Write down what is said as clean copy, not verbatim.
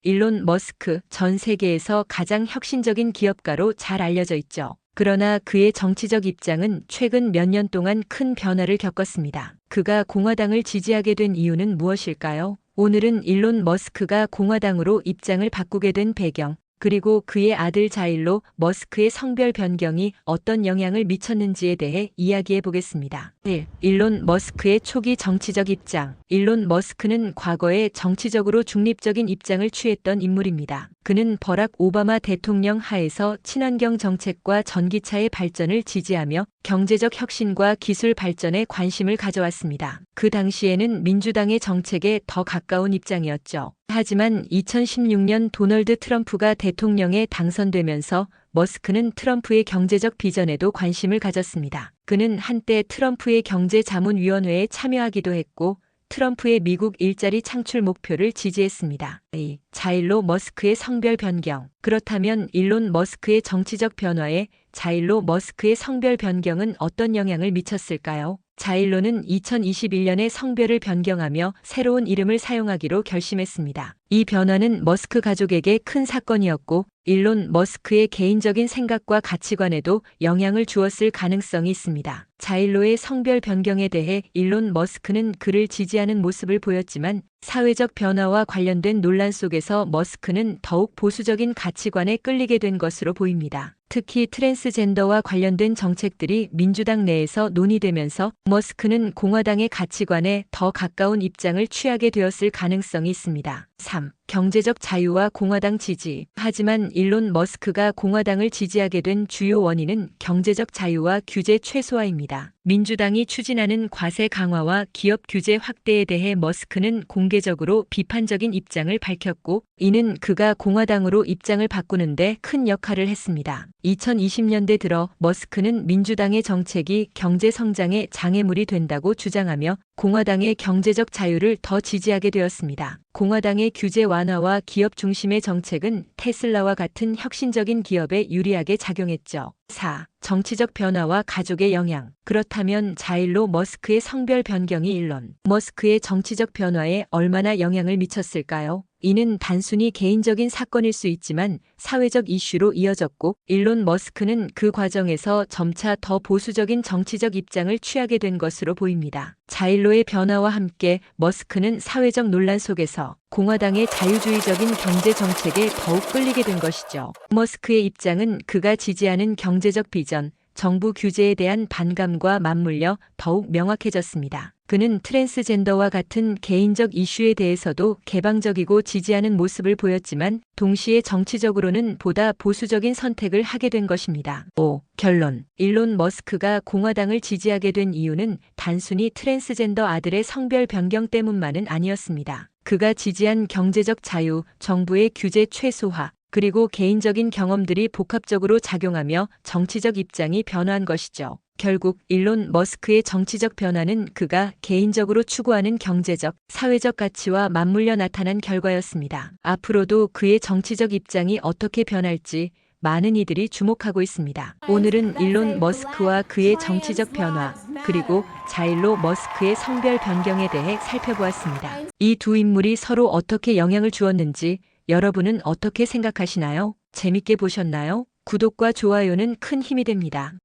일론 머스크 전 세계에서 가장 혁신적인 기업가로 잘 알려져 있죠. 그러나 그의 정치적 입장은 최근 몇 년 동안 큰 변화를 겪었습니다. 그가 공화당을 지지하게 된 이유는 무엇일까요? 오늘은 일론 머스크가 공화당으로 입장을 바꾸게 된 배경, 그리고 그의 아들 자일로 머스크의 성별 변경이 어떤 영향을 미쳤는지에 대해 이야기해 보겠습니다. 1. 일론 머스크의 초기 정치적 입장. 일론 머스크는 과거에 정치적으로 중립적인 입장을 취했던 인물입니다. 그는 버락 오바마 대통령 하에서 친환경 정책과 전기차의 발전을 지지하며 경제적 혁신과 기술 발전에 관심을 가져왔습니다. 그 당시에는 민주당의 정책에 더 가까운 입장이었죠. 하지만 2016년 도널드 트럼프가 대통령에 당선되면서 머스크는 트럼프의 경제적 비전에도 관심을 가졌습니다. 그는 한때 트럼프의 경제자문위원회에 참여하기도 했고 트럼프의 미국 일자리 창출 목표를 지지했습니다. 2. 자일로 머스크의 성별 변경. 그렇다면 일론 머스크의 정치적 변화에 자일로 머스크의 성별 변경은 어떤 영향을 미쳤을까요? 자일로는 2021년에 성별을 변경하며 새로운 이름을 사용하기로 결심했습니다. 이 변화는 머스크 가족에게 큰 사건이었고 일론 머스크의 개인적인 생각과 가치관에도 영향을 주었을 가능성이 있습니다. 자일로의 성별 변경에 대해 일론 머스크는 그를 지지하는 모습을 보였지만 사회적 변화와 관련된 논란 속에서 머스크는 더욱 보수적인 가치관에 끌리게 된 것으로 보입니다. 특히 트랜스젠더와 관련된 정책들이 민주당 내에서 논의되면서 머스크는 공화당의 가치관에 더 가까운 입장을 취하게 되었을 가능성이 있습니다. 3. 경제적 자유와 공화당 지지. 하지만 일론 머스크가 공화당을 지지하게 된 주요 원인은 경제적 자유와 규제 최소화입니다. 민주당이 추진하는 과세 강화와 기업 규제 확대에 대해 머스크는 공개적으로 비판적인 입장을 밝혔고 이는 그가 공화당으로 입장을 바꾸는데 큰 역할을 했습니다. 2020년대 들어 머스크는 민주당의 정책이 경제 성장의 장애물이 된다고 주장하며 공화당의 경제적 자유를 더 지지하게 되었습니다. 공화당의 규제 완화와 기업 중심의 정책은 테슬라와 같은 혁신적인 기업에 유리하게 작용했죠. 4. 정치적 변화와 가족의 영향. 그렇다면 자일로 머스크의 성별 변경이 일론 머스크의 정치적 변화에 얼마나 영향을 미쳤을까요? 이는 단순히 개인적인 사건일 수 있지만 사회적 이슈로 이어졌고 일론 머스크는 그 과정에서 점차 더 보수적인 정치적 입장을 취하게 된 것으로 보입니다. 자일로의 변화와 함께 머스크는 사회적 논란 속에서 공화당의 자유주의적인 경제 정책에 더욱 끌리게 된 것이죠. 머스크의 입장은 그가 지지하는 경제적 비전, 정부 규제에 대한 반감과 맞물려 더욱 명확해졌습니다. 그는 트랜스젠더와 같은 개인적 이슈에 대해서도 개방적이고 지지하는 모습을 보였지만 동시에 정치적으로는 보다 보수적인 선택을 하게 된 것입니다. 5. 결론. 일론 머스크가 공화당을 지지하게 된 이유는 단순히 트랜스젠더 아들의 성별 변경 때문만은 아니었습니다. 그가 지지한 경제적 자유, 정부의 규제 최소화, 그리고 개인적인 경험들이 복합적으로 작용하며 정치적 입장이 변화한 것이죠. 결국 일론 머스크의 정치적 변화는 그가 개인적으로 추구하는 경제적, 사회적 가치와 맞물려 나타난 결과였습니다. 앞으로도 그의 정치적 입장이 어떻게 변할지 많은 이들이 주목하고 있습니다. 오늘은 일론 머스크와 그의 정치적 변화, 그리고 자일로 머스크의 성별 변경에 대해 살펴보았습니다. 이 두 인물이 서로 어떻게 영향을 주었는지 여러분은 어떻게 생각하시나요? 재밌게 보셨나요? 구독과 좋아요는 큰 힘이 됩니다.